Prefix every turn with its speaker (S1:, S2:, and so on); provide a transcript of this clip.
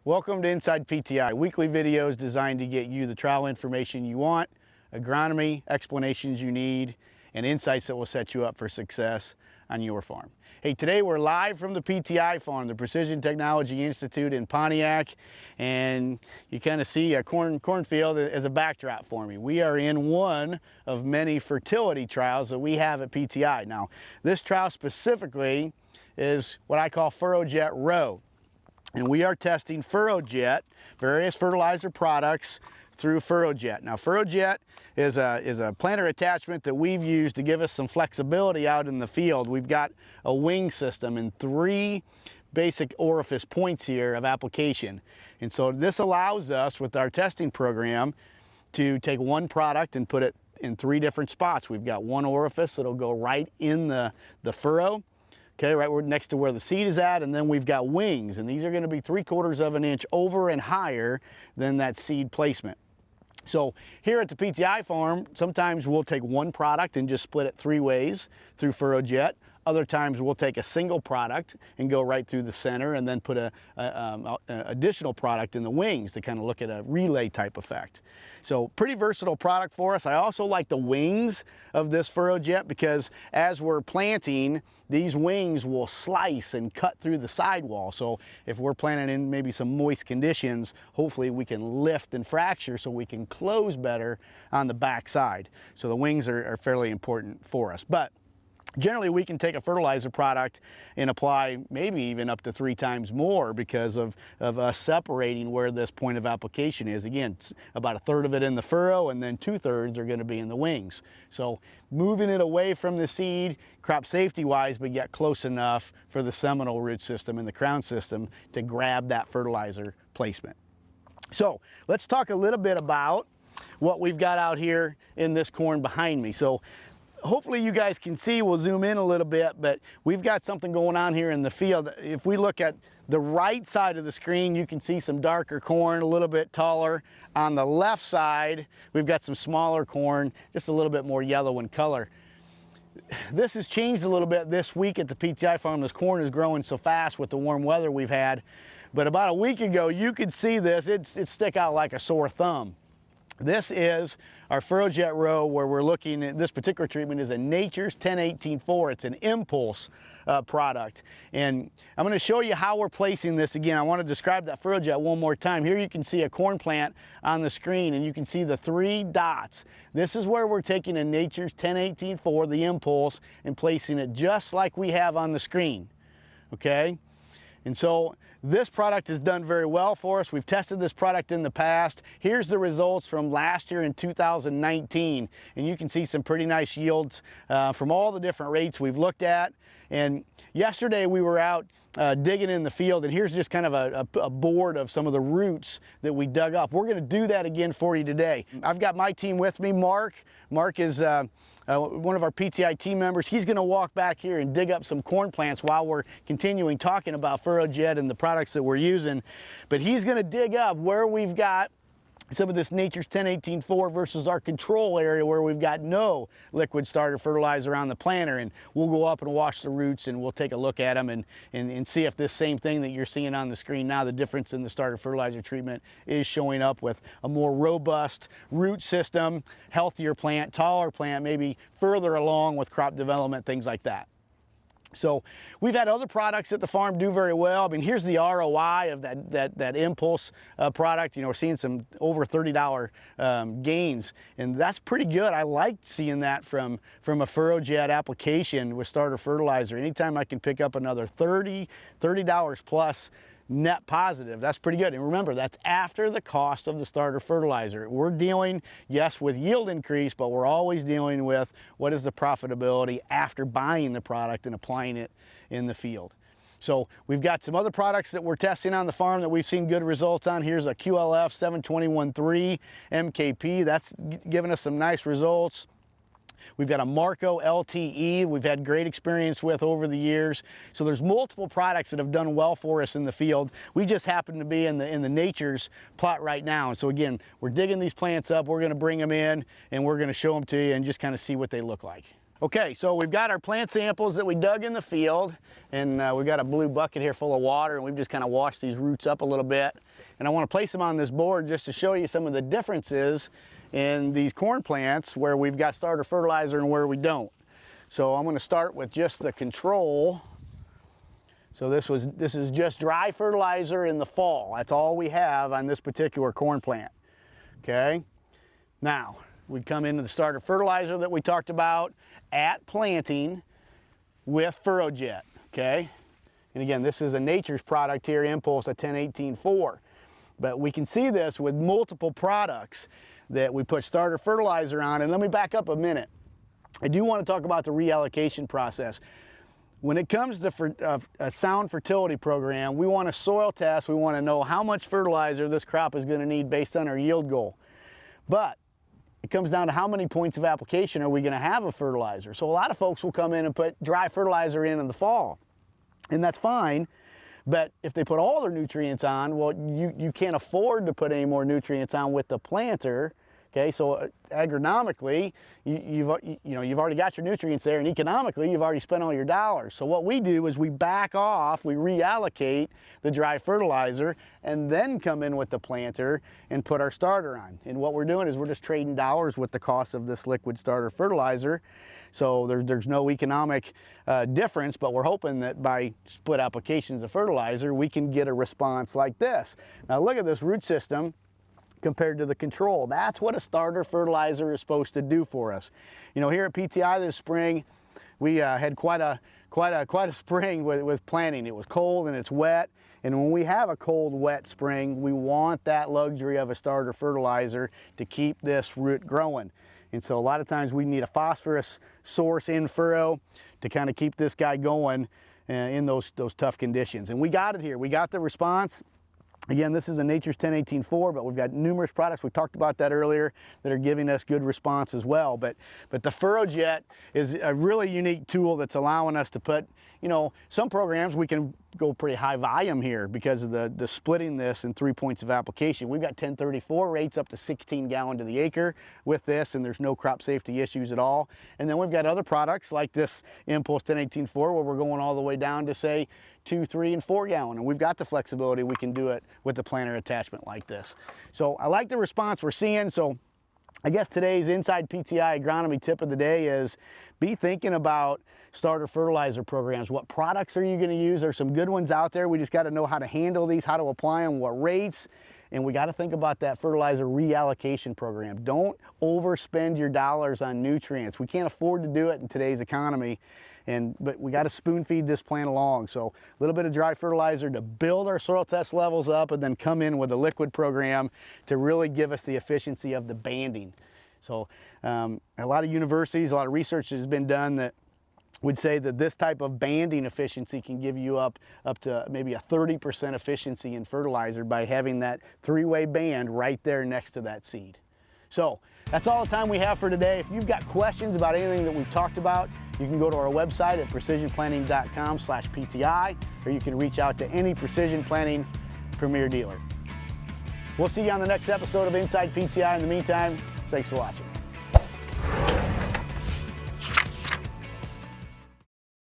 S1: Welcome to InsidePTI, weekly videos designed to get you the trial information you want, agronomy, explanations you need, and insights that will set you up for success on your farm. Hey, today we're live from the PTI farm, the Precision Technology Institute in Pontiac, and you kind of see a cornfield as a backdrop for me. We are in one of many fertility trials that we have at PTI. Now, this trial specifically is what I call FurrowJet Row. And we are testing FurrowJet, various fertilizer products through FurrowJet. Now FurrowJet is a planter attachment that we've used to give us some flexibility out in the field. We've got a wing system and 3 basic orifice points here of application. And so this allows us with our testing program to take one product and put it in 3 different spots. We've got one orifice that'll go right in the furrow. Okay, right next to where the seed is at, and then we've got wings, and these are going to be 3/4 of an inch over and higher than that seed placement. So here at the PTI farm, sometimes we'll take one product and just split it 3 ways through FurrowJet. Other times we'll take a single product and go right through the center and then put an additional product in the wings to kind of look at a relay type effect. So pretty versatile product for us. I also like the wings of this FurrowJet because as we're planting, these wings will slice and cut through the sidewall. So if we're planting in maybe some moist conditions, hopefully we can lift and fracture so we can close better on the back side. So the wings are fairly important for us. But generally, we can take a fertilizer product and apply maybe even up to 3 times more because of us separating where this point of application is. Again, it's about 1/3 of it in the furrow, and then 2/3 are going to be in the wings. So moving it away from the seed, crop safety wise, but yet close enough for the seminal root system and the crown system to grab that fertilizer placement. So let's talk a little bit about what we've got out here in this corn behind me. So hopefully you guys can see, we'll zoom in a little bit, but we've got something going on here in the field. If we look at the right side of the screen, you can see some darker corn, a little bit taller. On the left side, we've got some smaller corn, just a little bit more yellow in color. This has changed a little bit this week at the PTI farm. This corn is growing so fast with the warm weather we've had. But about a week ago, you could see this, it'd stick out like a sore thumb. This is our FurrowJet Row, where we're looking at this particular treatment is a Nature's 10-18-4. It's an impulse product. And I'm going to show you how we're placing this again. I want to describe that FurrowJet one more time. Here you can see a corn plant on the screen, and you can see the 3 dots. This is where we're taking a Nature's 10-18-4, the impulse, and placing it just like we have on the screen. Okay? And so this product has done very well for us. We've tested this product in the past. Here's the results from last year in 2019. And you can see some pretty nice yields from all the different rates we've looked at. And yesterday we were out digging in the field, and here's just kind of a board of some of the roots that we dug up. We're going to do that again for you today. I've got my team with me. Mark is one of our PTI team members. He's going to walk back here and dig up some corn plants while we're continuing talking about FurrowJet and the products that we're using. But he's going to dig up where we've got some of this Nature's 10-18-4 versus our control area where we've got no liquid starter fertilizer on the planter, and we'll go up and wash the roots and we'll take a look at them and see if this same thing that you're seeing on the screen now, the difference in the starter fertilizer treatment, is showing up with a more robust root system, healthier plant, taller plant, maybe further along with crop development, things like that. So we've had other products at the farm do very well. I mean, here's the ROI of that impulse product. You know, we're seeing some over $30 gains, and that's pretty good. I like seeing that from a FurrowJet application with starter fertilizer. Anytime I can pick up another $30 plus net positive, that's pretty good. And remember, that's after the cost of the starter fertilizer. We're dealing, yes, with yield increase, but we're always dealing with what is the profitability after buying the product and applying it in the field. So we've got some other products that we're testing on the farm that we've seen good results on. Here's a QLF 721-3 MKP. That's given us some nice results. We've got a Marco LTE we've had great experience with over the years. So there's multiple products that have done well for us in the field. We just happen to be in the Nature's plot right now. And so again, we're digging these plants up, we're going to bring them in, and we're going to show them to you and just kind of see what they look like. Okay, so we've got our plant samples that we dug in the field, and we've got a blue bucket here full of water, and we've just kind of washed these roots up a little bit. And I want to place them on this board just to show you some of the differences in these corn plants where we've got starter fertilizer and where we don't. So I'm going to start with just the control. So this is just dry fertilizer in the fall. That's all we have on this particular corn plant. Okay. Now we come into the starter fertilizer that we talked about at planting with FurrowJet. Okay. And again, this is a Nature's product here, Impulse, a 10-18-4. But we can see this with multiple products that we put starter fertilizer on. And let me back up a minute. I do want to talk about the reallocation process. When it comes to a sound fertility program, we want to soil test. We want to know how much fertilizer this crop is going to need based on our yield goal. But it comes down to how many points of application are we going to have of fertilizer. So a lot of folks will come in and put dry fertilizer in the fall, and that's fine. But if they put all their nutrients on, well, you can't afford to put any more nutrients on with the planter. Okay, so agronomically, you've already got your nutrients there, and economically, you've already spent all your dollars. So what we do is we back off, we reallocate the dry fertilizer, and then come in with the planter and put our starter on. And what we're doing is we're just trading dollars with the cost of this liquid starter fertilizer. So there's no economic difference, but we're hoping that by split applications of fertilizer, we can get a response like this. Now look at this root system compared to the control. That's what a starter fertilizer is supposed to do for us. You know, here at PTI this spring, we had quite a spring with planting. It was cold and it's wet, and when we have a cold, wet spring, we want that luxury of a starter fertilizer to keep this root growing. And so a lot of times we need a phosphorus source in furrow to kind of keep this guy going in those tough conditions. And we got it here. We got the response. Again, this is a Nature's 10-18-4, but we've got numerous products, we talked about that earlier, that are giving us good response as well. But the FurrowJet is a really unique tool that's allowing us to put, you know, some programs we can go pretty high volume here because of the splitting this in 3 points of application. We've got 1034 rates up to 16 gallon to the acre with this, and there's no crop safety issues at all. And then we've got other products like this Impulse 10-18-4 where we're going all the way down to say 2, 3, and 4 gallon, and we've got the flexibility. We can do it with the planter attachment like this. So I like the response we're seeing. So I guess today's InsidePTI agronomy tip of the day is be thinking about starter fertilizer programs. What products are you going to use? There's some good ones out there. We just got to know how to handle these, how to apply them, what rates, and we got to think about that fertilizer reallocation program. Don't overspend your dollars on nutrients. We can't afford to do it in today's economy. But we got to spoon feed this plant along. So a little bit of dry fertilizer to build our soil test levels up, and then come in with a liquid program to really give us the efficiency of the banding. So a lot of universities, a lot of research has been done that would say that this type of banding efficiency can give you up to maybe a 30% efficiency in fertilizer by having that three-way band right there next to that seed. So that's all the time we have for today. If you've got questions about anything that we've talked about, you can go to our website at precisionplanting.com/PTI, or you can reach out to any Precision Planting Premier dealer. We'll see you on the next episode of Inside PTI. In the meantime, thanks for watching.